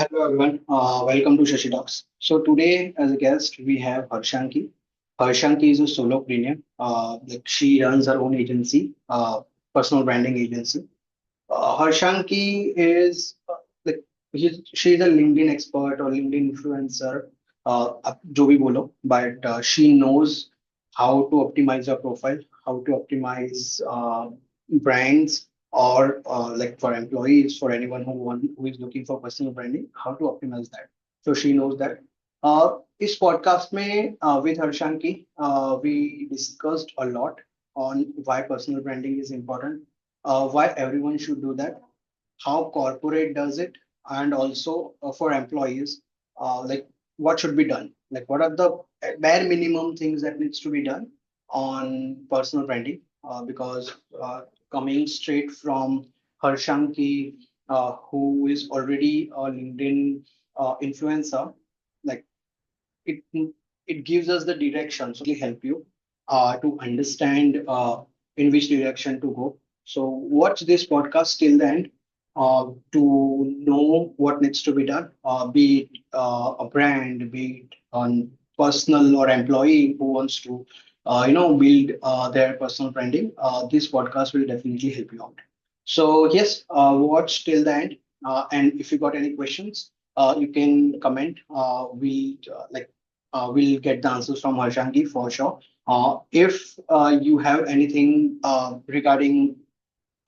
Hello everyone, welcome to Shashi Talks. So today, as a guest, we have Harshanki. Harshanki is a solopreneur. She runs her own agency, personal branding agency. Harshanki is like she's a LinkedIn expert or LinkedIn influencer, जो भी बोलो, but she knows how to optimize her profile, how to optimize brands, or like for employees, for anyone who is looking for personal branding, how to optimize that. So she knows that. इस podcast में with Harshanki, we discussed a lot on why personal branding is important, why everyone should do that, how corporate does it, and also for employees, like what should be done, like what are the bare minimum things that needs to be done on personal branding. Because coming straight from Harshanki, who is already a LinkedIn influencer, like it it gives us the direction, so help you to understand in which direction to go. So watch this podcast till the end to know what needs to be done, be it a brand, be it on personal or employee who wants to build their personal branding. This podcast will definitely help you out. So yes, watch till the end, and if you got any questions, you can comment. We'll get the answers from Harshanki for sure. If you have anything regarding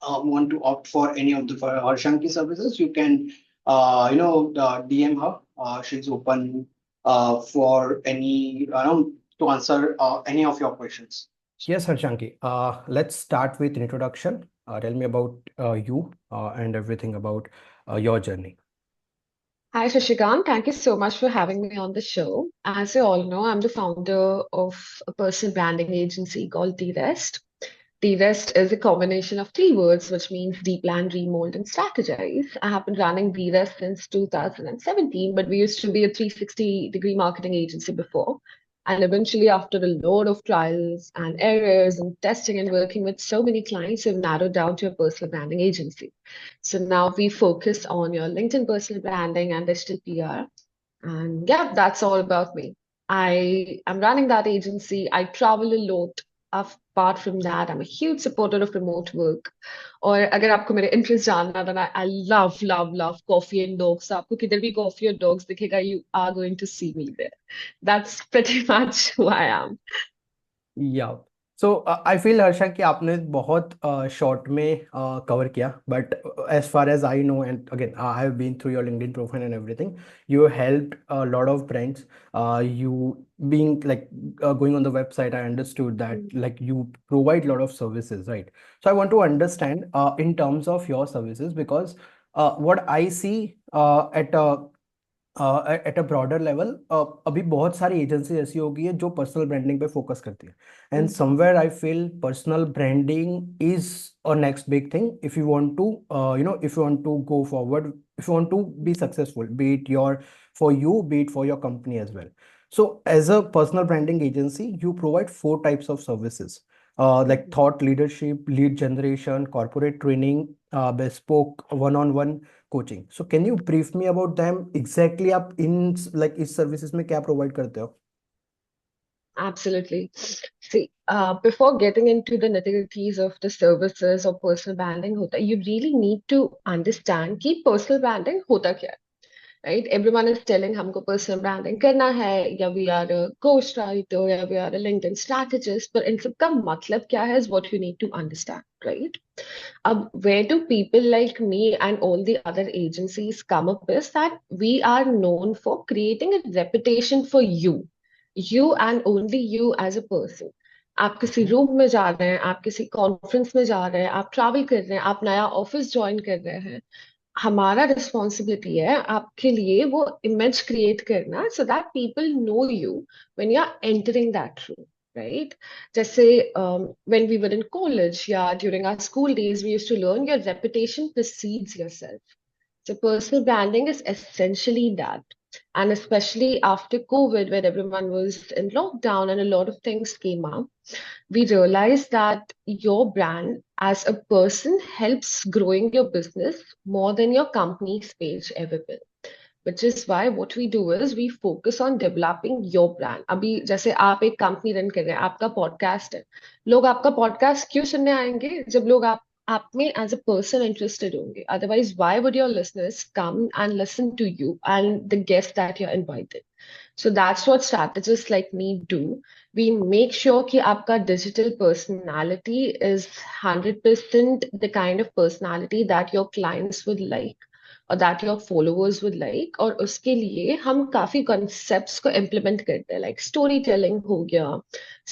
want to opt for any of the for Harshanki services, you can DM her. She's open for any to answer any of your questions. Yes, Harshanki. Let's start with introduction. Tell me about you and everything about your journey. Hi, Shashikant. Thank you so much for having me on the show. As you all know, I'm the founder of a personal branding agency called The Rest. The Rest is a combination of three words, which means replan, remold, and strategize. I have been running The Rest since 2017, but we used to be a 360-degree marketing agency before. And eventually, after a load of trials and errors and testing and working with so many clients, we've narrowed down to a personal branding agency. So now we focus on your LinkedIn personal branding and digital PR. And yeah, that's all about me. I am running that agency. I travel a lot. Apart from that, I'm a huge supporter of remote work. और अगर आपको मेरे interest जानना then I love coffee and dogs. So आपको किधर भी coffee or dogs दिखेगा, you are going to see me there. That's pretty much who I am. या सो आई फील हर्षा कि आपने बहुत शॉर्ट में कवर किया but as far as I know and again I have been through your LinkedIn profile and everything you helped lot of brands you being like going on the website. I understood that like you provide a lot of services, right? So I want to understand in terms of your services because what I see at a at a broader level अभी बहुत सारी agency ऐसी होगी है जो personal branding पे focus करती है and Mm, somewhere I feel personal branding is a next big thing if you want to if you want to go forward, if you want to be successful, be it your for you, be it for your company as well. So as a personal branding agency, you provide four types of services, like mhm. thought leadership, lead generation, corporate training, bespoke one-on-one coaching. So can you brief me about them exactly आप in like इस services में क्या provide करते हो? Absolutely. See, before getting into the nitty-gritties of the services or personal branding, hota, you really need to understand कि personal branding होता क्या है, right? Everyone is telling हमको personal branding करना है, या we are a ghostwriter, या we are a LinkedIn strategist, but इन सब का मतलब क्या है is what you need to understand, right? Where do people like me and all the other agencies come up is that we are known for creating a reputation for you and only you as a person. आप किसी room में जा रहे हैं, आप किसी conference में जा रहे हैं, आप ट्रैवल कर रहे हैं, आप नया ऑफिस ज्वाइन कर रहे हैं, हमारा रिस्पॉन्सिबिलिटी है आपके लिए वो इमेज क्रिएट करना so that people know you when you are entering that room, right? जैसे when we were in college या during our school days we used to learn your reputation precedes yourself. So personal branding is essentially that. And especially after COVID, when everyone was in lockdown and a lot of things came up, we realized that your brand as a person helps growing your business more than your company's page ever will. which is why what we do is we focus on developing your brand. अभी जैसे आप एक company run कर रहे हैं, आपका podcast है, लोग आपका पॉडकास्ट क्यों सुनने आएंगे? जब लोग आप में एज अ पर्सन इंटरेस्टेड होंगे. Otherwise why would your listeners come and listen to you and the guest that you are invited? So that's what strategists like me do. We make sure कि आपका digital personality is 100% the kind of personality that your clients would like or that your followers would like. और उसके लिए हम काफी concepts को implement करते हैं, like storytelling हो गया,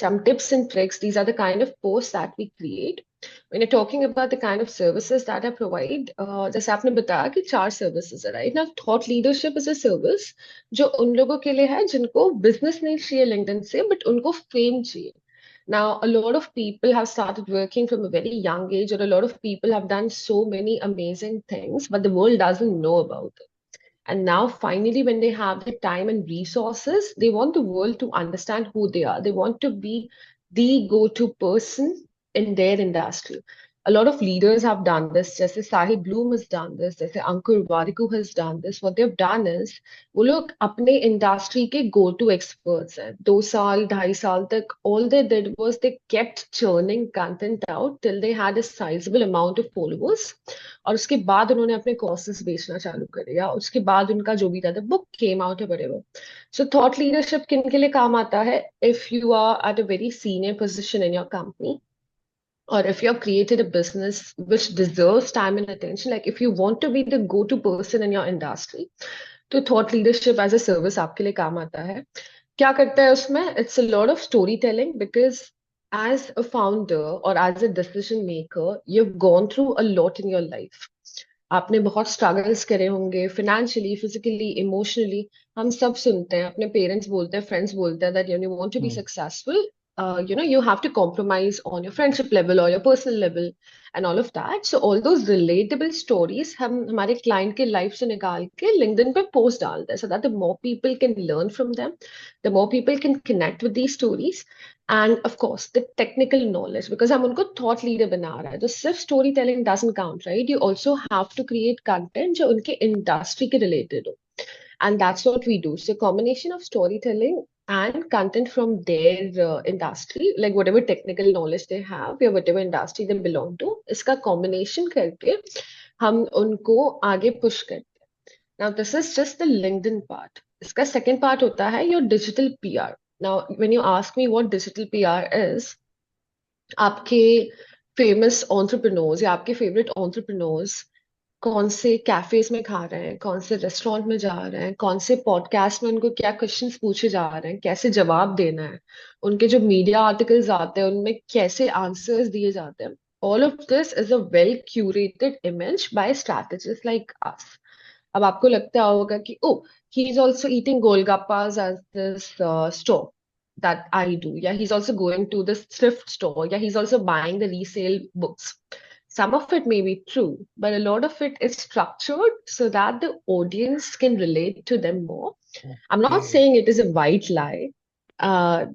some tips and tricks. These are the kind of posts that we create. When you're talking about the kind of services that I provide, जैसे आपने बताया कि 4 services है, right? Now, thought leadership is a service जो उन लोगों के लिए है जिनको बिजनेस नहीं चाहिए लिंक्डइन से, बट उनको फेम चाहिए. Now, a lot of people have started working from a very young age, or a lot of people have done so many amazing things, but the world doesn't know about it. And now, finally, when they have the time and resources, they want the world to understand who they are. They want to be the go-to person in their industry. A lot of leaders have done this. Just as Sahib Bloom has done this, just as Ankur Wariku has done this. What they've done is, वो लोग अपने industry के go-to experts हैं. 2 साल, 2.5 साल तक, all they did was they kept churning content out till they had a sizable amount of followers. और उसके बाद उन्होंने अपने कोर्सेज बेचना चालू करे, या उसके बाद उनका जो भी था, द बुक केम आउट है whatever. So thought leadership किन के लिए काम आता है? If you are at a very senior position in your company, or if you have created a business which deserves time and attention, like if you want to be the go-to person in your industry, तो thought leadership as a service आपके लिए काम आता है. क्या करता है उसमें? It's a lot of storytelling, because as a founder or as a decision maker, you've gone through a lot in your life. आपने बहुत स्ट्रगल्स करे होंगे, फिनेंशियली, फिजिकली, इमोशनली. हम सब सुनते हैं, अपने पेरेंट्स बोलते हैं, फ्रेंड्स बोलते हैं that you want to be Hmm. successful, you have to compromise on your friendship level or your personal level and all of that. So all those relatable stories हम हमारे client के life से निकाल के LinkedIn पे post डालते हैं, so that the more people can learn from them, the more people can connect with these stories. And of course, the technical knowledge, because हम उनको thought leader बना रहा है, तो सिर्फ storytelling doesn't count, right? You also have to create content जो उनके industry के related हो. And that's what we do. So combination of storytelling and content from their industry, like whatever technical knowledge they have or whatever industry they belong to, इसका combination करके हम उनको आगे push करते हैं. Now, this is just the LinkedIn part. इसका second part होता है your digital PR. Now, when you ask me what digital PR is, आपके famous entrepreneurs या आपके favorite entrepreneurs कौन से कैफेज में खा रहे हैं, कौन से रेस्टोरेंट में जा रहे हैं, कौन से पॉडकास्ट में उनको क्या क्वेश्चंस पूछे जा रहे हैं, कैसे जवाब देना है, उनके जो मीडिया आर्टिकल्स आते हैं उनमें कैसे आंसर्स दिए जाते हैं. All of this is a well curated image by strategist like us. अब आपको लगता होगा कि ओ, he is also eating golgappas at this store that I do. Yeah, he's also going to this thrift store. Yeah, he's also buying the resale books. Some of it may be true, but a lot of it is structured so that the audience can relate to them more. I'm not Okay. saying it is a white lie.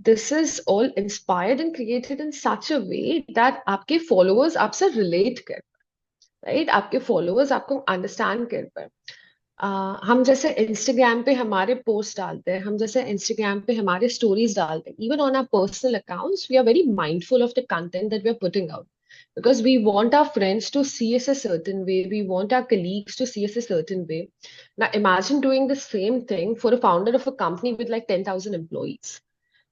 This is all inspired and created in such a way that आपके followers आपसे relate कर, right? आपके followers आपको understand कर पाए. हम जैसे Instagram पे हमारे पोस्ट डालते हैं, हम जैसे इंस्टाग्राम पे हमारे स्टोरीज डालते हैं, even on our personal accounts we are very mindful of the content that we are putting out, because we want our friends to see us a certain way, we want our colleagues to see us a certain way. Now imagine doing the same thing for a founder of a company with like 10,000 employees.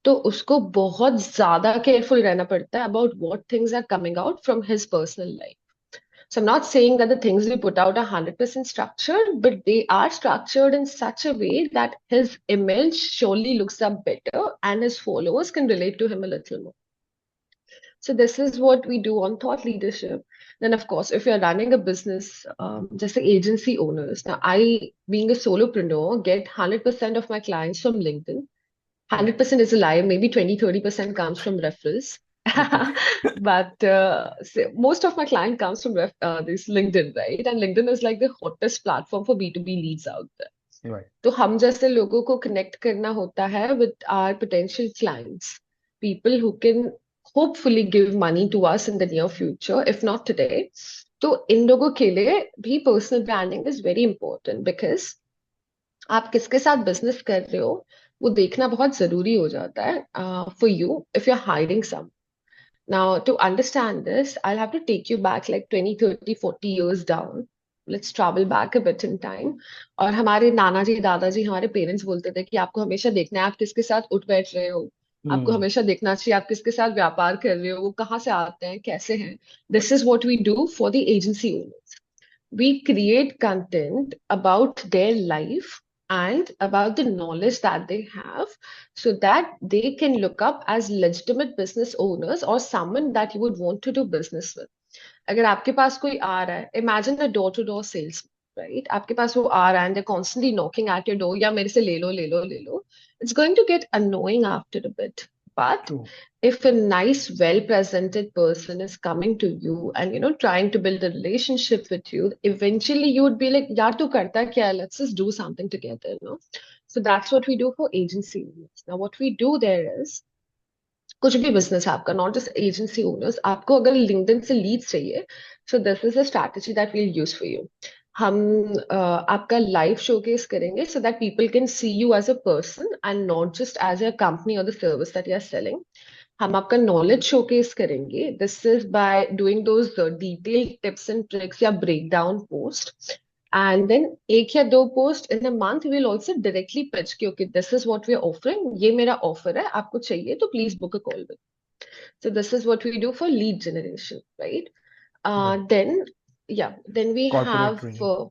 तो उसको बहुत ज्यादा careful रहना पड़ता है about what things are coming out from his personal life. So I'm not saying that the things we put out are 100% structured, but they are structured in such a way that his image surely looks up better and his followers can relate to him a little more. So this is what we do on thought leadership. Then of course, if you're running a business, just like agency owners, now I, being a solopreneur, get 100% of my clients from LinkedIn. 100% is a lie. Maybe 20-30% comes from referrals. Okay. But most of my client comes from this LinkedIn, right? And LinkedIn is like the hottest platform for B2B leads out there. Right. तो हम जैसे लोगों को connect करना होता है with our potential clients, people who can hopefully give money to us in the near future, if not today. तो इन लोगों के लिए भी personal branding is very important, because आप किसके साथ बिजनेस कर रहे हो वो देखना बहुत जरूरी हो जाता है for you if you are hiring some. Now, to understand this, I'll have to take you back like 20, 30, 40 years down. Let's travel back a bit in time. और हमारे नाना जी दादाजी हमारे पेरेंट्स बोलते थे कि आपको हमेशा देखना है आप किसके साथ उठ बैठ रहे हो. आपको Hmm. हमेशा देखना चाहिए आप किसके साथ व्यापार कर रहे हो वो कहाँ से आते हैं कैसे हैं. This is what we do for the agency owners. We create content about their life and about the knowledge that they have so that they can look up as legitimate business owners or someone that you would want to do business with. अगर आपके पास कोई आ रहा है, imagine a door to door sales, right? आपके पास वो आ रहा है and they're constantly knocking at your door या मेरे से ले लो ले लो ले लो. It's going to get annoying after a bit. But True. if a nice, well-presented person is coming to you and trying to build a relationship with you, eventually you would be like, "यार तू करता क्या है? Let's just do something together." So that's what we do for agency owners. Now, what we do there is कुछ भी business है आपका not just agency owners आपको अगर लिंक्डइन से लीड्स चाहिए so this is a strategy that will use for you. हम आपका लाइव शोकेस करेंगे so that people can see you as a person and not just as a company और the service that you are selling. हम आपका knowledge showcase करेंगे. This is by doing those detailed tips and tricks या break down post. And then एक या दो post in a month will also directly pitch कि okay this is what we are offering ये मेरा offer है आपको चाहिए तो please book a call with. So this is what we do for lead generation, right? Right. Then we Corporate have training.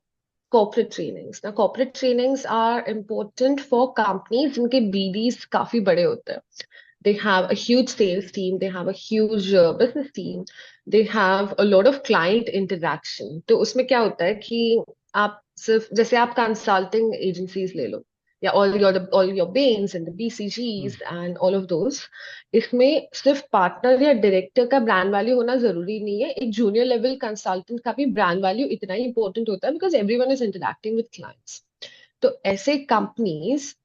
corporate trainings. Now, corporate trainings are important for companies जिनके BDs काफी बड़े होते हैं. They have a huge sales team, they have a huge business team, they have a lot of client interaction. तो उसमें क्या होता है कि आप सिर्फ जैसे आप कंसल्टिंग एजेंसीज ले लो या all your Bains and the Hmm. BCGs and all of those. इसमें सिर्फ पार्टनर या डायरेक्टर का ब्रांड वैल्यू होना जरूरी नहीं है. एक जूनियर लेवल कंसल्टेंट का भी ब्रांड वैल्यू इतना ही इंपॉर्टेंट होता है because everyone is interacting with clients. तो ऐसे companies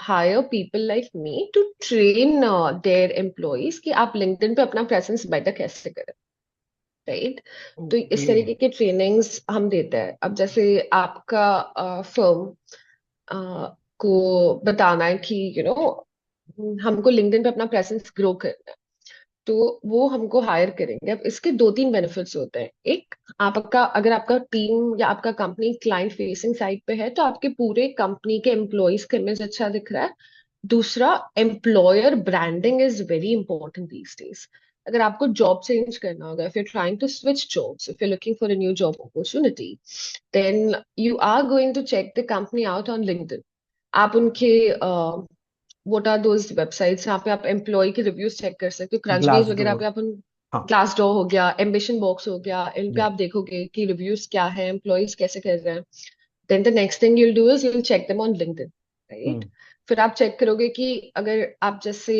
hire people like me to train their employees कि आप लिंक्डइन पे अपना प्रेजेंस बेटर कैसे करें, राइट? तो इस Okay. तरीके के ट्रेनिंग्स हम देते हैं. अब जैसे आपका फर्म को बताना है कि हमको लिंक्डइन पे अपना प्रेजेंस ग्रो करना है तो वो हमको हायर करेंगे. अब इसके दो तीन बेनिफिट्स होते हैं. एक, आपका अगर आपका टीम या आपका कंपनी क्लाइंट फेसिंग साइड पे है तो आपके पूरे कंपनी के एम्प्लॉयज का इमेज अच्छा दिख रहा है. दूसरा, employer branding is very important these days. अगर आपको जॉब चेंज करना होगा, if you trying to switch jobs, if you looking for a new job opportunity, then you are going to check the company out on LinkedIn. आप उनके what are those websites जहाँ पे आप employ के reviews check कर सकते हो. क्रंचबेस वगैरह पे Glassdoor. आप उन हाँ. ग्लासडोर हो गया, एम्बिशन बॉक्स हो गया, इन पे Yeah. आप देखोगे कि रिव्यूज क्या है, एम्प्लॉयज कैसे कर रहे हैं. Then the next thing you'll do is you'll check them on LinkedIn, Hmm. Right? फिर आप चेक करोगे कि अगर आप जैसे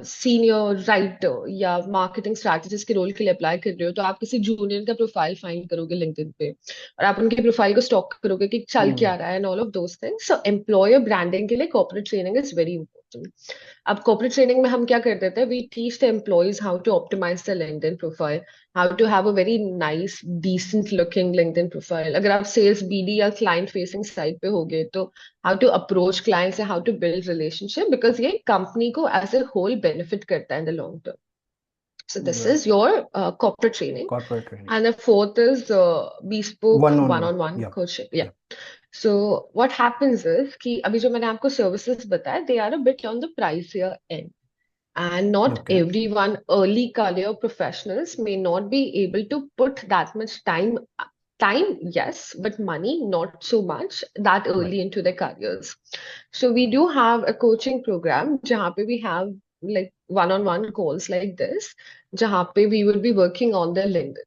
सीनियर राइटर या मार्केटिंग स्ट्रैटेजिस्ट के रोल के लिए अप्लाई कर रहे हो तो आप किसी जूनियर का प्रोफाइल फाइंड करोगे लिंक्डइन पे और आप उनके प्रोफाइल को स्टॉक करोगे कि चल क्या Hmm. रहा है and all of those things. So employer branding के लिए corporate training is very important. अब कॉर्पोरेट ट्रेनिंग में हम क्या कर देते हैं, we teach the employees how to optimise the LinkedIn profile, how to have a very nice decent looking LinkedIn profile. अगर आप सेल्स बीडी या क्लाइंट फेसिंग साइट पे होगे तो how to approach clients how to build relationship because ये company को as a whole benefit करता है in the long term. So this Right. is your corporate training. Corporate training. And the fourth is bespoke One-on-one. one-on-one Yep. coaching. Yeah. Yep. So what happens is कि अभी जो मैंने आपको services बताया, they are a bit on the pricier end. And not Okay. everyone, early career professionals may not be able to put that much time. Time, yes, but money, not so much that Right. early into their careers. So we do have a coaching program जहाँ पे we have like one-on-one calls like this, जहाँ पे we will be working on their LinkedIn.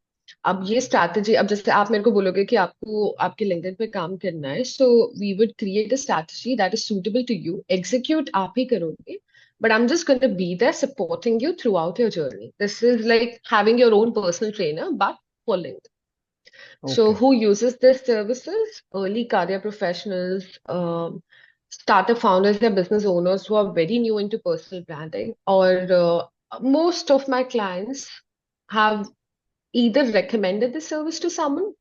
अब ये strategy, अब जैसे आप मेरे को बोलोगे कि आपको आपके लिंक्डइन पे काम करना है, so we would create a strategy that is suitable to you. Execute आप ही करोगे, but I'm just going to be there supporting you throughout your journey. This is like having your own personal trainer, but for LinkedIn. So, Okay. who uses these services? Early career professionals, startup founders, or business owners who are very new into personal branding. Or most of my clients have either recommended the service to someone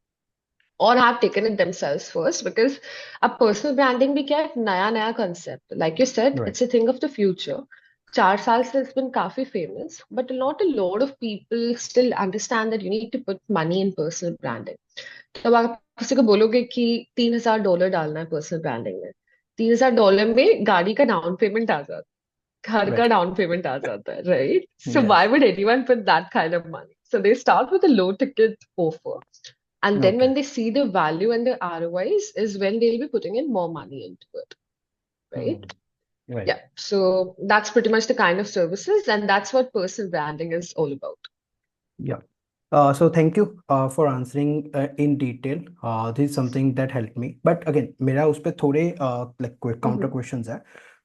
or have taken it themselves first, because a personal branding भी क्या है, एक नया नया concept. Like you said, Right. it's a thing of the future. 4 साल से it's been काफी famous, but not a lot of people still understand that you need to put money in personal branding. तब आप किसी को बोलोगे कि $3,000 डालना है पर्सनल ब्रांडिंग में, $3,000 में गाड़ी का डाउन पेमेंट आ जाता है, घर का Right. डाउन पेमेंट आ जाता है, right? So why Yes. Would anyone put that kind of money? So they start with a low ticket offer, and then Okay. when they see the value and the ROIs is when they'll be putting in more money into it, Hmm. right? Right. Yeah. So that's pretty much the kind of services, and that's what personal branding is all about. Yeah. So thank you for answering in detail. This is something that helped me. But again, मेरा उस पे थोड़े like quick counter Mm-hmm. questions है.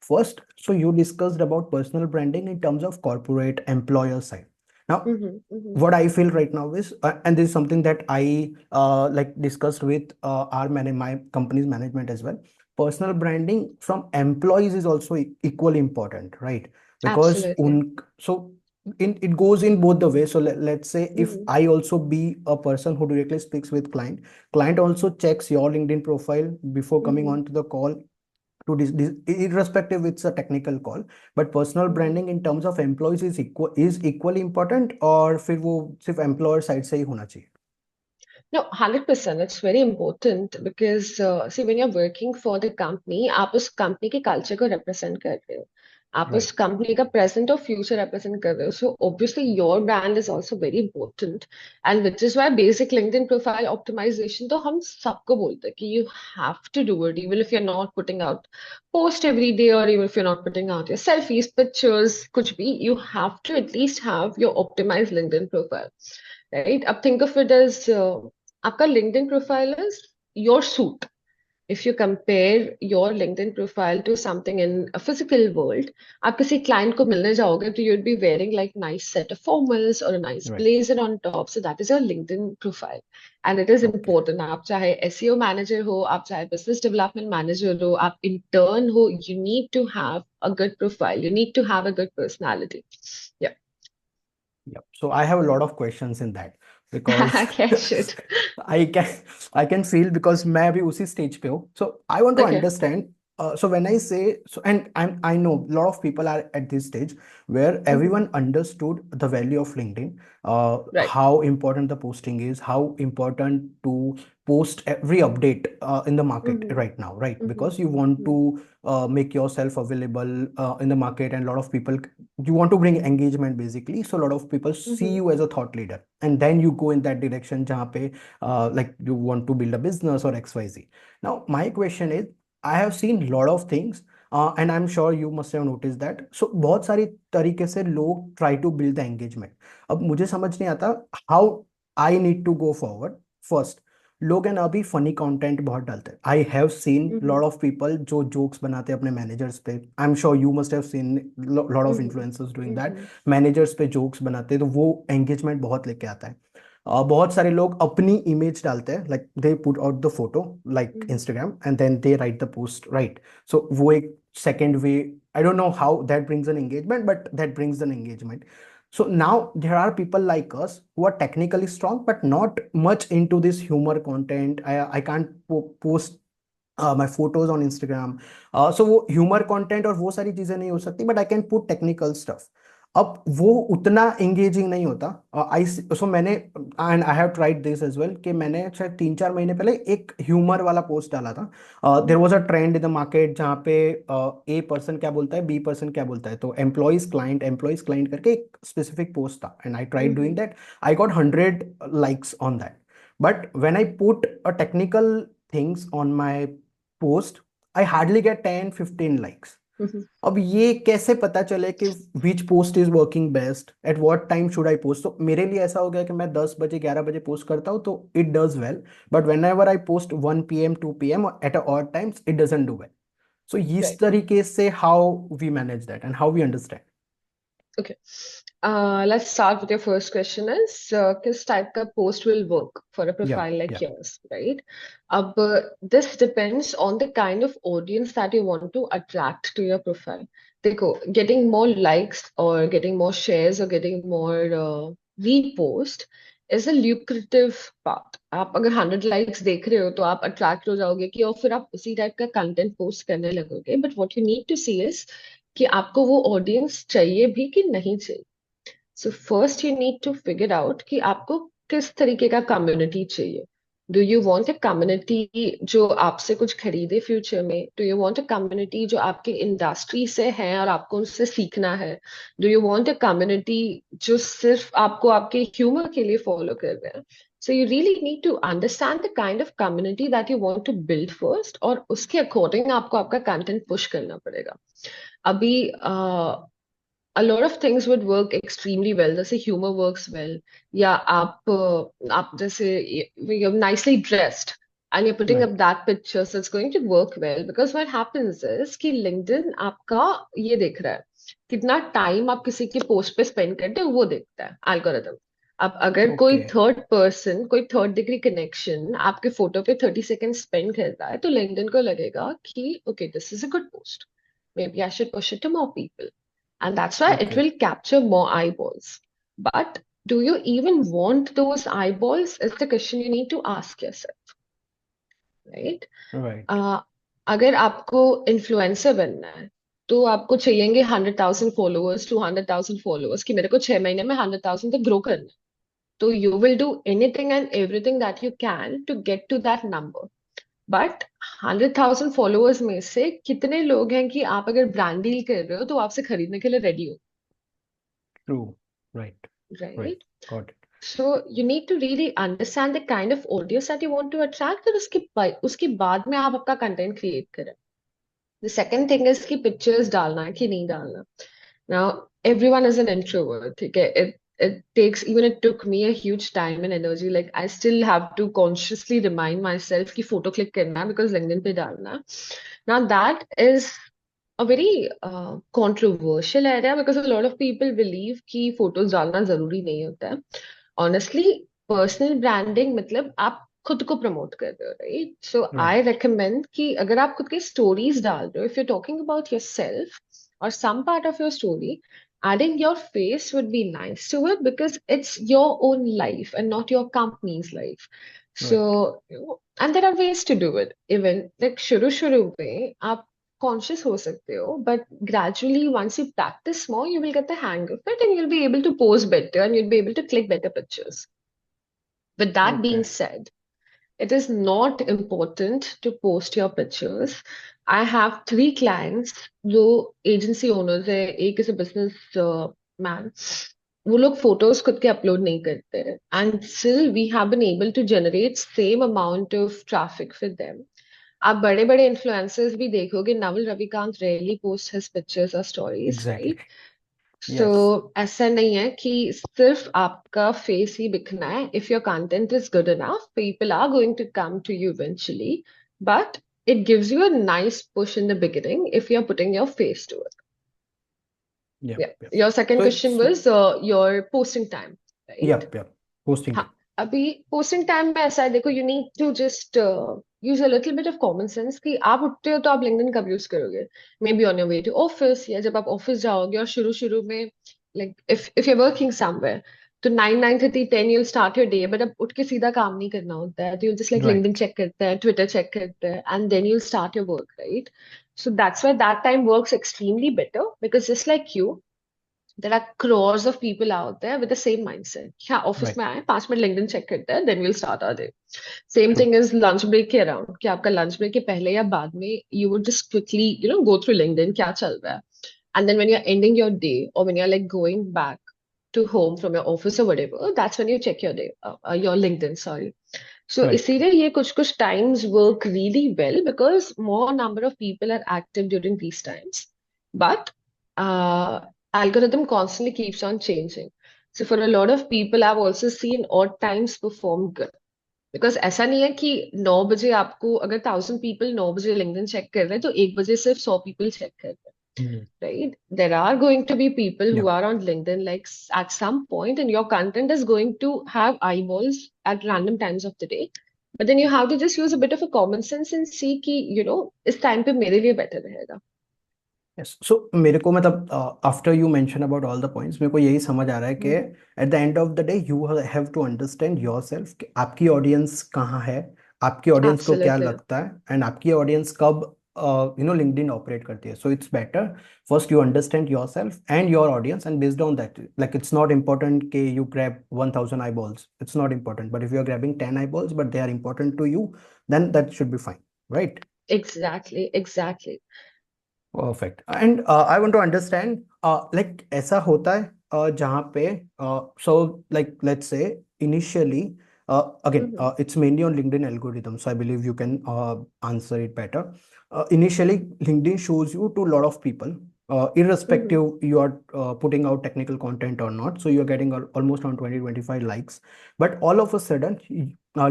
First, so you discussed about personal branding in terms of corporate employer side. Now, Mm-hmm. Mm-hmm. what I feel right now is, and this is something that I like discussed with my company's management as well. Personal branding from employees is also equally important, right? Because Absolutely. so it goes in both the ways. So let's say if Mm-hmm. I also be a person who directly speaks with client also checks your LinkedIn profile before coming Mm-hmm. on to the call to irrespective it's a technical call, but personal Mm-hmm. branding in terms of employees is equally important, और फिर वो सिर्फ employer side से ही होना चाहिए. No, 100%. It's very important because, see, when you're working for the company, आप उस company के culture को represent कर रहे हो. आप Right. उस company का present और future represent कर रहे हो. So obviously your brand is also very important. And which is why basic LinkedIn profile optimization तो हम सबको बोलते हैं कि you have to do it, even if you're not putting out post every day, or even if you're not putting out your selfies, pictures, कुछ भी, you have to at least have your optimized LinkedIn profile. Right? अब think of it as आपका LinkedIn profile is your suit. If you compare your LinkedIn profile to something in a physical world, आप किसी client को मिलने जाओगे तो you'd be wearing like nice set of formals or a nice Right. blazer on top. So that is your LinkedIn profile, and it is Okay. important. आप चाहे SEO manager हो, आप चाहे business development manager हो, आप intern हो, you need to have a good profile. You need to have a good personality. Yeah. Yeah. So I have a lot of questions in that because Okay, should. I can I can feel because मैं अभी उसी stage पे हूँ. So I want to Okay. understand. So when I say so, and I know a lot of people are at this stage where Mm-hmm. everyone understood the value of LinkedIn, Right. how important the posting is, how important to post every update in the market Mm-hmm. right now, right? Mm-hmm. Because you want Mm-hmm. to make yourself available in the market, and a lot of people, you want to bring engagement basically, so a lot of people see Mm-hmm. you as a thought leader, and then you go in that direction जहाँ पे like you want to build a business or XYZ. Now my question is, I have seen a lot of things and I'm sure you must have noticed that. So बहुत सारी तरीके से लोग try to build the engagement. अब मुझे समझ नहीं आता how I need to go forward. First, लोग हैं ना अभी फनी कंटेंट बहुत डालते हैं. I have seen Mm-hmm. Lot of people जो जोक्स बनाते हैं अपने मैनेजर्स पे. I am sure you must have seen lot of Mm-hmm. Influencers doing that. Mm-hmm. Managers पे जोक्स बनाते हैं तो वो एंगेजमेंट बहुत लेके आता है. बहुत सारे लोग अपनी इमेज डालते हैं, like they put out the photo like Mm-hmm. Instagram and then they write the post, right? So वो एक second way, I don't know how that brings an engagement, but that brings an engagement. So now there are people like us who are technically strong but not much into this humor content. I can't post my photos on Instagram. So वो humor content और वो सारी चीजें नहीं हो सकती, but I can put technical stuff. अब वो उतना engaging नहीं होता. So मैंने, and I have tried this as well, कि मैंने शायद 3-4 महीने पहले एक humor वाला post डाला था. There was a trend in the market जहाँ पे A person क्या बोलता है, B person क्या बोलता है, तो employees client करके एक specific post था, and I tried doing Mm-hmm. that. I got 100 likes on that. But when I put a technical things on my post, I hardly get 10-15 likes. Mm-hmm. अब ये कैसे पता चले कि which post is working best, at what time should I post? तो मेरे लिए ऐसा हो गया कि मैं 10 बजे 11 बजे पोस्ट करता हूँ तो it does well, but whenever I post 1 PM 2 PM at odd times it doesn't do well. So इस Right. तरीके से how we manage that and how we understand. Okay. Let's start with your first question is किस type का post will work for a या profile like या yours, right? This depends on the kind of audience that you want to attract to your profile. देखो, getting more likes or getting more shares or getting more repost is a lucrative part. आप अगर 100 likes देख रहे हो तो आप attract हो जाओगे कि और फिर आप उसी टाइप का कंटेंट पोस्ट करने लगोगे, but what you need to see is कि आपको वो ऑडियंस चाहिए भी कि नहीं चाहिए. So first you need to figure out कि आपको किस तरीके का कम्युनिटी चाहिए. Do you want a community जो आपसे कुछ खरीदे फ्यूचर में? Do you want a community जो आपके इंडस्ट्री से है और आपको उनसे सीखना है? Do you want a community जो सिर्फ आपको आपके ह्यूमर के लिए फॉलो कर रहे हैं? So you really need to understand the kind of community that you want to build first, और उसके अकॉर्डिंग आपको आपका कंटेंट पुश करना पड़ेगा. अभी a lot of things would work extremely well. जैसे humor works well. या आप जैसे you're nicely dressed and you're putting Right. up that picture, so it's going to work well. Because what happens is कि LinkedIn आपका ये देख रहा है कितना टाइम आप किसी के पोस्ट पे स्पेंड करते हो, वो देखता है एल्गोरिदम. अब अगर कोई Okay. थर्ड पर्सन, कोई थर्ड डिग्री कनेक्शन आपके फोटो पे 30 सेकेंड स्पेंड करता है, तो लिंक्डइन को लगेगा कि okay this is a good post, maybe I should push it to more people. And that's why it Okay. will capture more eyeballs. But do you even want those eyeballs? Is the question you need to ask yourself, right? Right. Uh, अगर आपको influencer बनना है तो आपको चाहिएंगे 100,000 followers, 200,000 followers, कि मेरे को 6 महीने में 100,000 तक ग्रो करना है. तो you will do anything and everything that you can to get to that number. But 100,000 followers में से कितने लोग हैं कि आप अगर ब्रांड डील कर रहे हो तो आपसे खरीदने के लिए रेडी हो, True. Right. Right. Right? Got it. So you need to really understand the kind of audience that you want to attract, और उसके बाद में आप आपका कंटेंट क्रिएट करें. द सेकंड थिंग इज कि पिक्चर्स डालना है कि नहीं डालना. Now, everyone is an introvert. Okay, it took me a huge time and energy. Like I still have to consciously remind myself कि photo click करना है because LinkedIn पे डालना है. Now that is a very controversial area because a lot of people believe कि photos डालना जरूरी नहीं होता है. Honestly, personal branding मतलब आप खुद को प्रमोट कर रहे हो, राइट? सो आई Right. रेकमेंड कि अगर आप खुद के स्टोरीज डाल रहे हो, if you talking about your self or some part of your story, adding your face would be nice to it because it's your own life and not your company's life. So, Right. and there are ways to do it. Even like शुरू में आप conscious हो सकते हो, but gradually once you practice more, you will get the hang of it and you'll be able to pose better and you'll be able to click better pictures. With that being Okay. said, it is not important to post your pictures. I have three clients जो agency owners है, एक is a business man. वो लोग photos खुद के upload नहीं करते हैं. And still we have been able to generate same amount of traffic for them. आप बड़े बड़े influencers भी देखोगे, Naval Ravikant rarely posts his pictures or stories, Exactly. right? So Yes. ऐसा नहीं है कि सिर्फ आपका फेस ही दिखना है. If your content is good enough, people are going to come to you eventually, but it gives you a nice push in the beginning if you're putting your face to it. Yep. Yeah. Yep. Your second So question it's was your posting time, right? yep. Yep. Posting हाँ. time. अभी posting time में ऐसा है, देखो, you need to just use a little bit of common sense कि आप उठते हो तो आप लिंक्डइन कब यूज करोगे? Maybe on your way to office, या जब आप ऑफिस जाओगे और शुरू शुरू में, like if you working somewhere, तो 9, 9:30, 10 you'll start your day, but अब उठ के सीधा काम नहीं करना होता है, तो you just like LinkedIn Right. Check करते हैं, ट्विटर चेक करते हैं, and then you'll start your work, right? So that's why that time works extremely better because just like you, there are crores of people out there with the same mindset. हाँ, office Right. में आए, 5 minute LinkedIn check करते हैं, then we'll start our day. Same True. thing is lunch break के around, कि आपका lunch break के पहले या बाद में you would just quickly go through LinkedIn, क्या चल रहा है. And then when you're ending your day or when you're like going back to home from your office or whatever, that's when you check your day, your LinkedIn, sorry. So Right. इसीलिए ये कुछ times work really well because more number of people are active during these times. But algorithm constantly keeps on changing. So for a lot of people, I've also seen odd times perform good. Because ऐसा नहीं है कि 9 बजे आपको, अगर 1,000 people 9 बजे LinkedIn check कर रहे हैं तो 1 बजे सिर्फ 100 पीपल चेक कर रहे हैं, Mm. right? There are going to be people who Yep. are on LinkedIn like at some point, and your content is going to have eyeballs at random times of the day. But then you have to just use a bit of a common sense and see कि इस time पे मेरे लिए better रहेगा. Yes, सो मेरे को मतलब after you mention about all the points मेरे को यही समझ आ रहा है कि hmm. At the end of the day you have to understand yourself कि आपकी ऑडियंस कहाँ है, आपकी ऑडियंस को क्या एब्सोल्युटली। लगता है, एंड आपकी ऑडियंस कब लिंक्डइन ऑपरेट करती है. So it's better first you understand your self and your audience, and based on that, like it's not important कि you grab 1000 eyeballs. It's not important, but if you are grabbing 10 eyeballs but they are important to you, then that should be fine, right? Exactly exactly. Perfect. And I want to understand, like ऐसा होता है जहाँ पे, so like let's say initially, again, it's mainly on LinkedIn algorithm, so I believe you can answer it better. Initially LinkedIn shows you to a lot of people, irrespective you are putting out technical content or not, so you're getting almost around 20-25 likes, but all of a sudden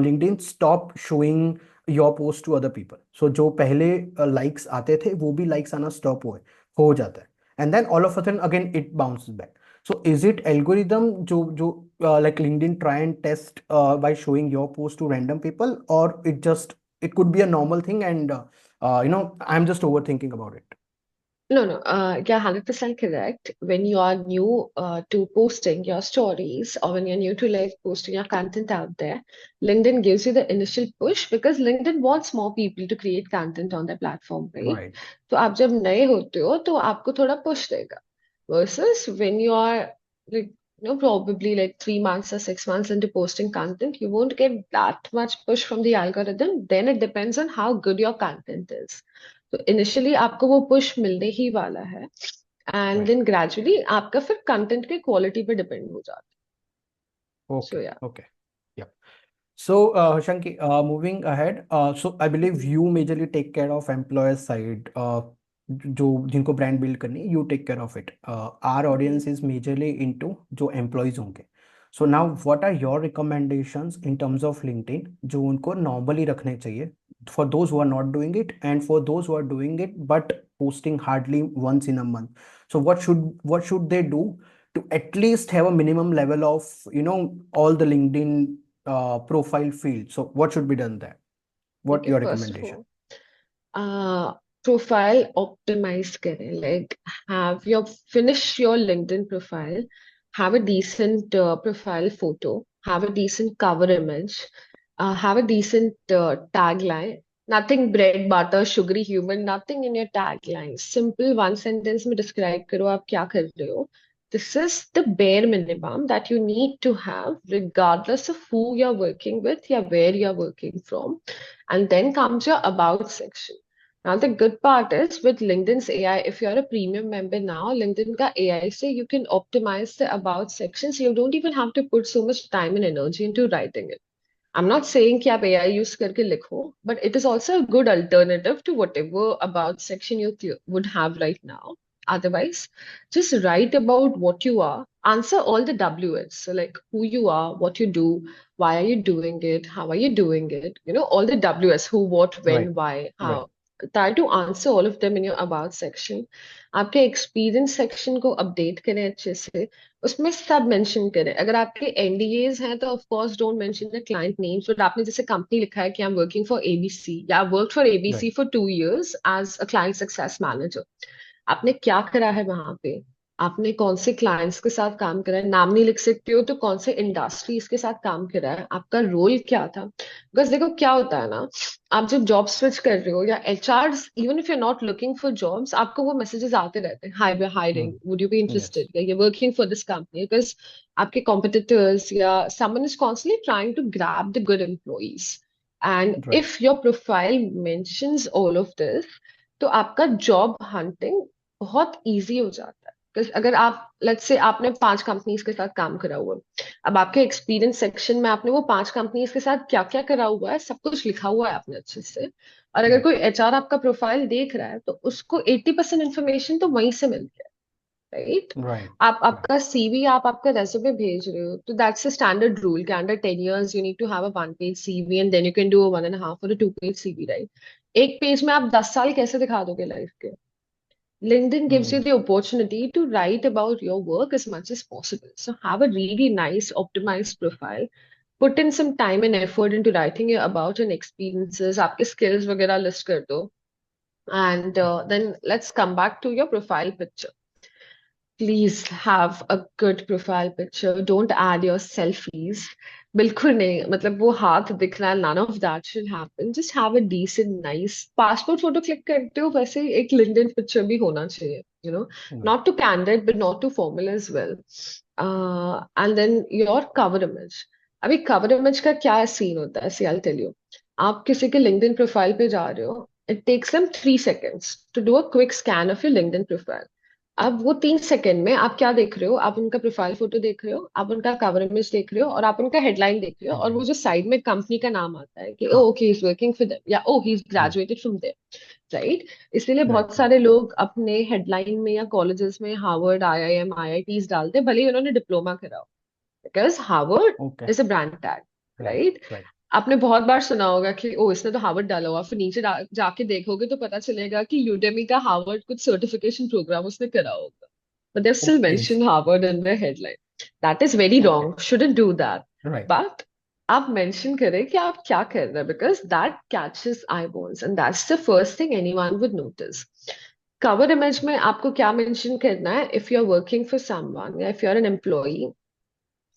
LinkedIn stop showing your post to other people. So जो पहले likes आते थे वो भी likes आना stop हो जाता है, and then all of a sudden again it bounces back. So is it algorithm जो जो like LinkedIn try and test by showing your post to random people, और it just it could be a normal thing, and I am just over thinking about it. No, no, you're 100% correct. When you are new to posting your stories, or when you're new to like posting your content out there, LinkedIn gives you the initial push because LinkedIn wants more people to create content on their platform, right? Right. तो आप जब नए होते हो तो आपको थोड़ा push देगा. Versus when you are like, probably like 3 months or 6 months into posting content, you won't get that much push from the algorithm. Then it depends on how good your content is. तो initially आपको वो push मिलने ही वाला है, and right. Then gradually आपका फिर content की quality पे डिपेंड हो जाता है. ओके. सो या। Okay. So, Harshanki, moving ahead, so I believe you majorly take care of employer side, जो जिनको ब्रांड बिल्ड करनी है, you take care of it. Our audience is majorly into जो employees होंगे. So now, what are your recommendations in terms of LinkedIn जो उनको normally रखने चाहिए for those who are not doing it, and for those who are doing it but posting hardly once in a month? So what should they do to at least have a minimum level of all the LinkedIn profile field? So what should be done there? What okay, your first of recommendation? All profile optimize करें. Like have your finish your LinkedIn profile, have a decent profile photo, have a decent cover image, have a decent tagline. Nothing bread, butter, sugary human, nothing in your tagline. Simple one sentence में describe करो आप क्या कर रहे हो. This is the bare minimum that you need to have, regardless of who you're working with or where you're working from. And then comes your about section. Now, the good part is with LinkedIn's AI, if you're a premium member now, LinkedIn ka AI say you can optimize the about section, so you don't even have to put so much time and energy into writing it. I'm not saying कि आप AI use करके लिखो, but it is also a good alternative to whatever about section you would have right now. Otherwise, just write about what you are, answer all the WS. So like who you are, what you do, why are you doing it, how are you doing it, all the WS, who, what, Right. when, why, Right. how. Try to answer all of them in your about section. आपके experience section को update करें अच्छे से, उसमें सब mention करें. अगर आपके एनडीएज हैं तो of course don't mention the client names, but आपने जैसे कंपनी लिखा है कि I am working for ABC या work for ABC Right. For 2 years as a client success manager, आपने क्या करा है वहां पे, आपने कौन से क्लाइंट्स के साथ काम करा है, नाम नहीं लिख सकते हो तो कौन से इंडस्ट्रीज के साथ काम करा है, आपका रोल क्या था. बिकॉज देखो क्या होता है ना, आप जब जॉब स्विच कर रहे हो या HR, even if you are not looking for jobs, आपको वो मैसेजेस आते रहते हैं, hi we are hiring, Mm. Would you be Yes. Interested, या you working for this company. Because आपके कॉम्पिटिटर्स या someone is constantly trying to grab the good employees. And Right. If your profile mentions all of this, तो आपका job hunting बहुत easy हो जाता है. Because अगर आप लेट्स से आपने 5 कंपनीज के साथ काम करा हुआ है, अब आपके एक्सपीरियंस सेक्शन में आपने वो 5 कंपनीज के साथ क्या क्या करा हुआ है सब कुछ लिखा हुआ है आपने अच्छे से, और अगर Right. कोई एचआर आपका प्रोफाइल देख रहा है तो उसको 80% इन्फॉर्मेशन तो वहीं से मिलती है, राइट. Right. आप Right. आपका सीवी, आप आपका रेज्यूमे भेज रहे हो तो दैट्स अ स्टैंडर्ड रूल कि under 10 years you need to have a 1 page CV and then you can do a 1.5 और अ 2 page सीवी, राइट. एक पेज में आप 10 साल कैसे दिखा दोगे लाइफ के. LinkedIn gives you Mm. the opportunity to write about your work as much as possible. So have a really nice optimized profile. Put in some time and effort into writing your about and experiences. आपके skills वगैरह list कर दो. And then let's come back to your profile picture. Please have a good profile picture. Don't add your selfies. बिल्कुल नहीं मतलब वो हाथ दिखना none of that should happen. Just have a decent, nice passport photo click करते हो वैसे ही एक LinkedIn picture भी होना चाहिए. You know, Right. not too candid but not too formal as well. And then your cover image. अभी cover image का क्या सीन होता है? See, I'll tell you. आप किसी के LinkedIn profile पे जा रहे हो. It takes them 3 seconds to do a quick scan of your LinkedIn profile. अब वो 3 सेकंड में आप क्या देख रहे हो? आप उनका प्रोफाइल फोटो देख रहे हो, आप उनका कवर इमेज देख रहे हो और आप उनका हेडलाइन देख रहे हो और वो Headline. जो साइड में कंपनी का नाम आता है कि ओ हाँ. Okay he is working for them या ओ he is Right. Graduated from there, right? इसलिए Right. बहुत Right. सारे लोग अपने हेडलाइन में या कॉलेजेस में हार्वर्ड, आईआईएम, आईआईटीज डालते हैं भले ही उन्होंने डिप्लोमा करा हो, because Harvard Okay. Is a brand tag, Right. Right? Right. आपने बहुत बार सुना होगा कि ओ इसने तो हार्वर्ड डाला हुआ, फिर नीचे जाके देखोगे तो पता चलेगा कि यूडेमी का हार्वर्ड कुछ सर्टिफिकेशन प्रोग्राम उसने करा होगा, but they've still Okay. mentioned Harvard in their headline. That is very Okay. wrong. Shouldn't do that. Right. But आप mention करें कि आप क्या कर रहे हैं because that catches eyeballs and that's the first thing anyone would notice. Cover image में आपको क्या mention करना है? If you're working for someone या if you're an employee,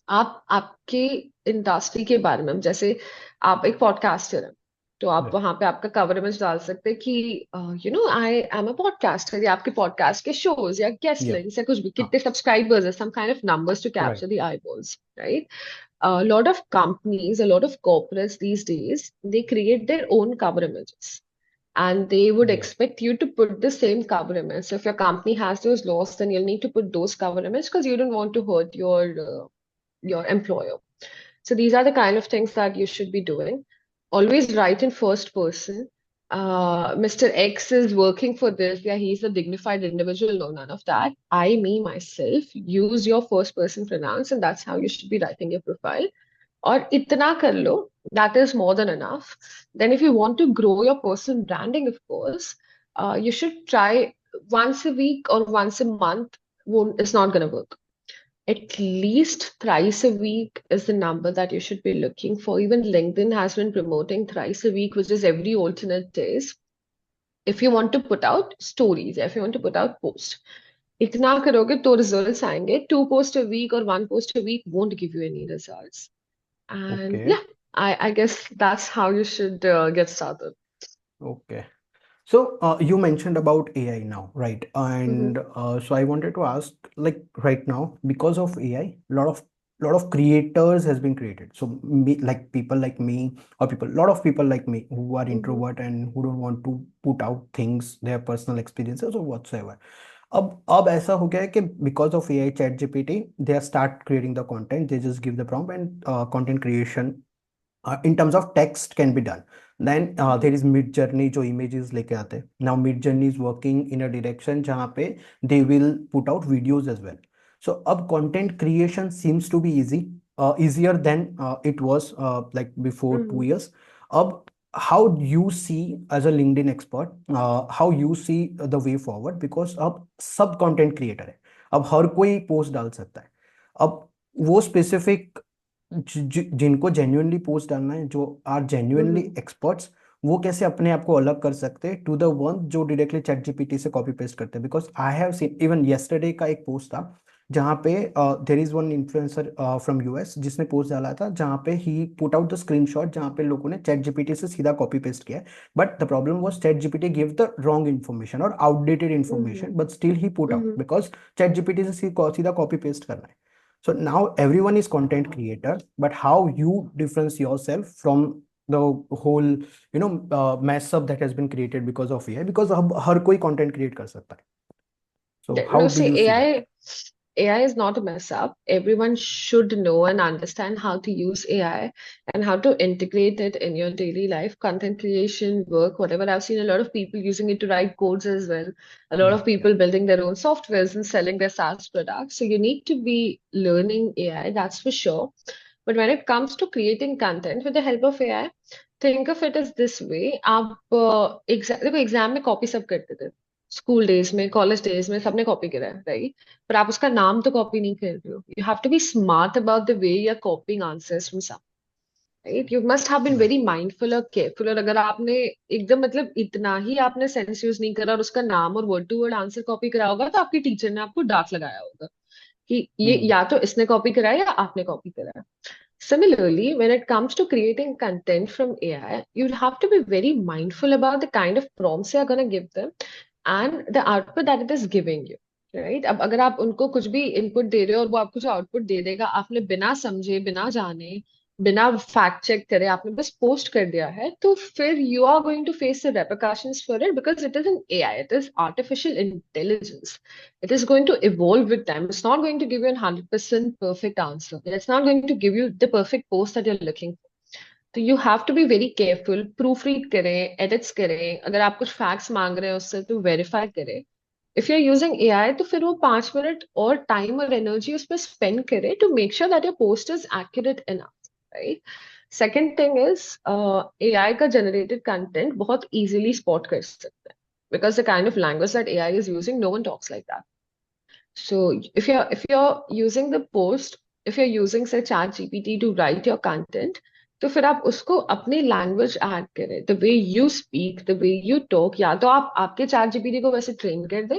आप आपके इंडस्ट्री के बारे में, जैसे आप एक पॉडकास्टर हैं तो आप Right. वहां पे आपका कवर इमेज डाल सकते हैं कि you know I am a podcaster, या आपके पॉडकास्ट के शोज या गेस्ट Yeah. लिंक्स या कुछ भी, हाँ. कितने सब्सक्राइबर्स है, some kind of numbers to Right. Capture the eyeballs, right? A lot of companies, a lot of corporates these days, they create their own cover images and they would Yes. expect you to put the same cover image. So if your company has those laws, then you'll need to put those cover image because you don't want to hurt your employer. So these are the kind of things that you should be doing. Always write in first person. Mr. X is working for this. Yeah, he's a dignified individual. No, none of that. I, me, myself. Use your first person pronouns, and that's how you should be writing your profile. Or itna kar lo, that is more than enough. Then, if you want to grow your personal branding, of course, you should try once a week or once a month. It's not going to work. At least thrice a week is the number that you should be looking for. Even LinkedIn has been promoting thrice a week, which is every alternate days. If you want to put out stories, if you want to put out posts, इतना करोगे तो results आएंगे. 2 posts a week or 1 post a week won't give you any results. And Okay. yeah, I guess that's how you should get started. Okay. So you mentioned about AI now, right? Mm-hmm. And so I wanted to ask, like right now, because of AI, lot of creators has been created. So me, like people like me, or lot of people like me who are Mm-hmm. introvert and who don't want to put out things, their personal experiences or whatsoever. अब ऐसा हो गया है कि because of AI, chat GPT, they start creating the content. They just give the prompt and content creation in terms of text can be done. Then there is mid journey जो images लेके आते हैं. Now mid journey is working in a direction जहाँ पे they will put out videos as well. So अब content creation seems to be easier than it was like before Mm-hmm. 2 years. अब how you see as a LinkedIn expert, how you see the way forward, because अब सब content creator है. अब हर कोई post डाल सकता है. अब वो specific जिनको जेन्युइनली पोस्ट डालना है, जो आर जेन्युइनली Mm-hmm. एक्सपर्ट्स, वो कैसे अपने आप को अलग कर सकते हैं टू द वन जो डायरेक्टली चैट जीपीटी से कॉपी पेस्ट करते हैं? Because I have seen even yesterday का एक पोस्ट था जहाँ पे there is one influencer from US जिसने पोस्ट डाला था जहाँ पे ही पुट आउट द स्क्रीनशॉट जहाँ पे लोगों ने चैट जीपीटी से सीधा कॉपी पेस्ट किया है, but the problem was ChatGPT give the wrong information और outdated Mm-hmm. Information, but still he put out Mm-hmm. Because ChatGPT से सीधा कॉपी पेस्ट करना है. So now everyone is content creator, but how you difference yourself from the whole mess up that has been created because of AI? Because अब हर कोई content create कर सकता है. So how No, do see, you see that? AI is not a mess up. Everyone should know and understand how to use AI and how to integrate it in your daily life, content creation, work, whatever. I've seen a lot of people using it to write codes as well. A lot Yeah, of yeah, people building their own softwares and selling their SaaS products. So you need to be learning AI, that's for sure. But when it comes to creating content with the help of AI, think of it as this way. आप देखो exam में copy सब करते थे, school days में, college days में सबने copy करा है, राइट? पर आप उसका नाम तो कॉपी नहीं कर रहे हो. You have to be smart about the way you are copying answers from some. Right, you must have been right. Very mindful और केयरफुल। और अगर आपने एकदम मतलब इतना ही आपने सेंस यूज नहीं करा और उसका नाम और word to word answer copy करा होगा, तो आपकी टीचर ने आपको डांट लगाया होगा कि ये Hmm. या तो इसने कॉपी करा है या आपने कॉपी करा है। Similarly, when it comes to creating content from AI, you have to be very mindful about the kind of prompts you're going to give them and the output that it is giving you. Right, अब अगर आप उनको कुछ भी input दे रहे हो और वो आपको जो आउटपुट दे देगा, आपने बिना समझे, बिना जाने, बिना फैक्ट चेक करे आपने बस पोस्ट कर दिया है, तो फिर you are going to face the repercussions for it because it is an AI, it is artificial intelligence. It is going to evolve with time. It's not going to give you a 100% perfect answer. It's not going to give you the perfect post that you're looking for. तो you have to be very careful, proofread करें, edits करें, अगर आप कुछ facts मांग रहे हैं उससे तो वेरीफाई करें। If you are using AI तो फिर वो 5 मिनट और टाइम और एनर्जी उस पर स्पेंड करें to make sure that your post is accurate enough, right. Second thing is, AI का जनरेटेड कंटेंट बहुत इजीली स्पॉट कर सकते हैं because the kind of language that AI is using, no one talks like that. So if you're using the post, if you're using say chat GPT to write your content, तो फिर आप उसको अपनी language add करें, the way you speak, the way you talk. या तो आप आपके चैट जीपीटी को वैसे ट्रेन कर दें,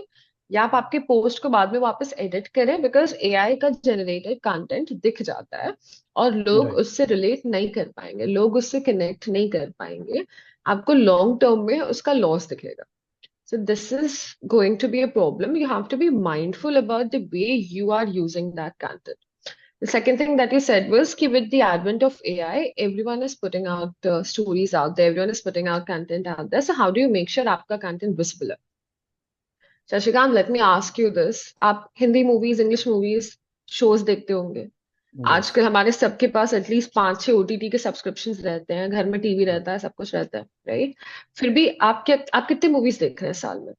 या आप आपके पोस्ट को बाद में वापस एडिट करें, बिकॉज एआई का जनरेटेड कंटेंट दिख जाता है और लोग Right. उससे रिलेट नहीं कर पाएंगे, लोग उससे कनेक्ट नहीं कर पाएंगे। आपको लॉन्ग टर्म में उसका लॉस दिखेगा। So this is going to be a problem. You have to be mindful about the way you are using that content. The second thing that you said was that with the advent of AI, everyone is putting out stories out there, everyone is putting out content out there. So how do you make sure आपका content visible है? Shashikant, let me ask you this. आप Hindi movies, English movies, shows देखते होंगे। Yes. आजकल हमारे सबके पास at least 5-6 OTT के subscriptions रहते हैं, घर में टीवी Right. रहता है, सब कुछ रहता है, राइट। फिर भी आप कितने मूवीज देख रहे हैं साल में?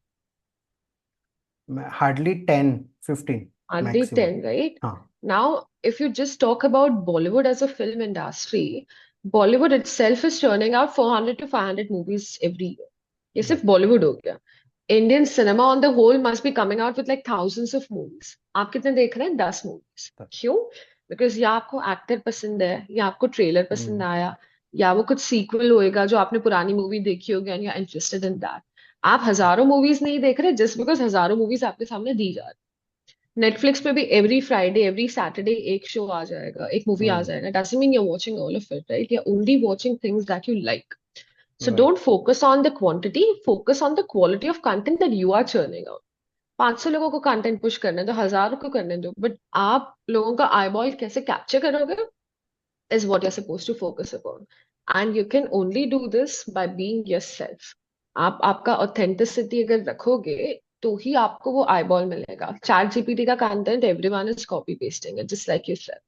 Hardly 10, 15 Hardly maximum. 10, right? हाँ. Now, if you just talk about Bollywood as a film industry, Bollywood itself is churning out 400 to 500 movies every year. ये सिर्फ Right. बॉलीवुड हो गया। Indian cinema on the whole must be coming out with like thousands of movies. आप कितने देख रहे हैं? 10 movies. Right. क्यों? बिकॉज या आपको एक्टर पसंद है, या आपको ट्रेलर पसंद Hmm. आया, या वो कुछ सीक्वल होएगा जो आपने पुरानी मूवी देखी होगी and you are interested in that. आप हजारों मूवीज नहीं देख रहे जस्ट बिकॉज हजारों मूवीज आपके सामने दी जा रही। नेटफ्लिक्स पे भी एवरी फ्राइडे एवरी सैटरडे एक शो आ जाएगा, एक मूवी आ Hmm. जाएगा। Doesn't mean you are watching all of it, right? You are only watching things that you like. So Right. don't focus on the quantity, focus on the quality of content that you are churning out. 500 लोगों को content push करने दो, 1000 को करने दो, but आप लोगों का आईबॉल कैसे कैप्चर करोगे is what you're supposed to focus upon. And you can only do this by being yourself. आप आपका ऑथेंटिसिटी अगर रखोगे तो ही आपको वो आईबॉल मिलेगा। चैट जीपीटी का content everyone is copy pasting it, just like you said.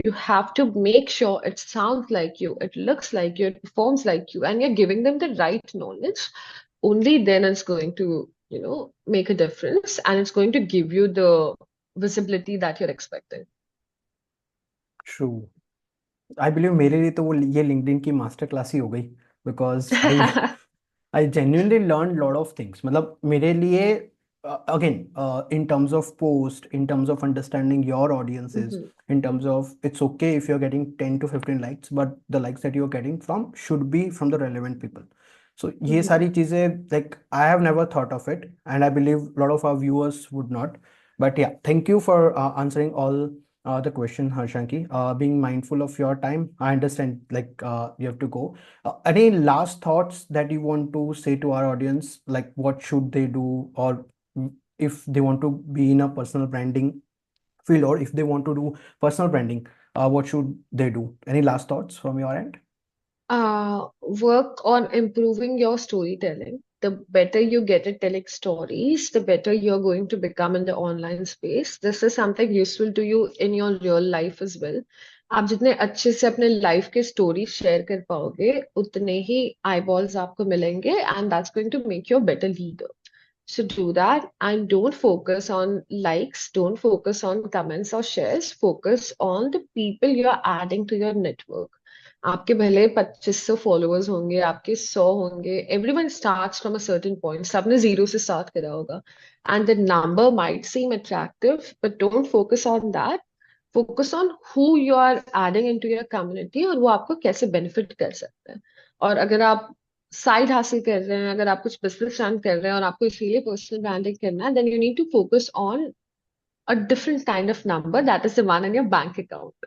You have to make sure it sounds like you, it looks like you, it performs like you, and you're giving them the right knowledge. Only then it's going to, make a difference and it's going to give you the visibility that you're expecting. True. I believe मेरे लिए तो वो ये LinkedIn की master class ही हो गई, because I genuinely learned lot of things. मतलब मेरे लिए again in terms of post, in terms of understanding your audiences, Mhm, in terms of it's okay if you're getting 10 to 15 likes, but the likes that you're getting from should be from the relevant people. So ये mhm. सारी चीजें like I have never thought of it, and I believe a lot of our viewers would not. But yeah, thank you for answering all the question, Harshanki. Being mindful of your time, I understand like you have to go. Any last thoughts that you want to say to our audience? Like, what should they do, or if they want to be in a personal branding field, or if they want to do personal branding, what should they do? Any last thoughts from your end? Work on improving your storytelling. The better you get at telling stories, the better you're going to become in the online space. This is something useful to you in your real life as well. आप जितने अच्छे से अपने life के story share कर पाओगे, उतने ही eyeballs आपको मिलेंगे, and that's going to make you a better leader. So do that and don't focus on likes, don't focus on comments or shares, focus on the people you are adding to your network. आपके भले 2500 followers होंगे, आपके 100 होंगे, everyone starts from a certain point. सबने zero से start करा होगा, and the number might seem attractive, but don't focus on that. Focus on who you are adding into your community और वो आपको कैसे बेनिफिट कर सकते हैं। और अगर आप साइड हासिल कर रहे हैं, अगर आप कुछ बिजनेस रन कर रहे हैं और आपको इसीलिए पर्सनल ब्रांडिंग करना है, then you need to focus on a different kind of number that is the one in your bank account.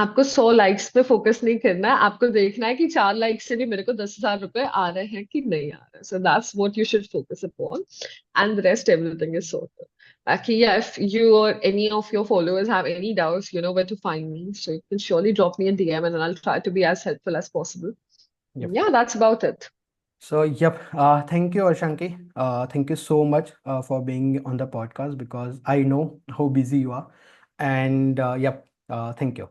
आपको 100 लाइक्स पे फोकस नहीं करना है, आपको देखना है कि 4 लाइक्स से भी मेरे को 10,000 रुपए आ रहे हैं कि नहीं आ रहे। So that's what you should focus upon, and the rest everything is sorted. बाकी yeah, if you or any of your followers have any doubts, you know where to find me, so you can surely drop me a DM and I'll try to be as helpful as possible. Yep. Yeah, that's about it. So, yep. Thank you, Harshanki. Thank you so much for being on the podcast because I know how busy you are. And yep, thank you.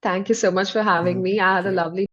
Thank you so much for having Thank me. I had a you. lovely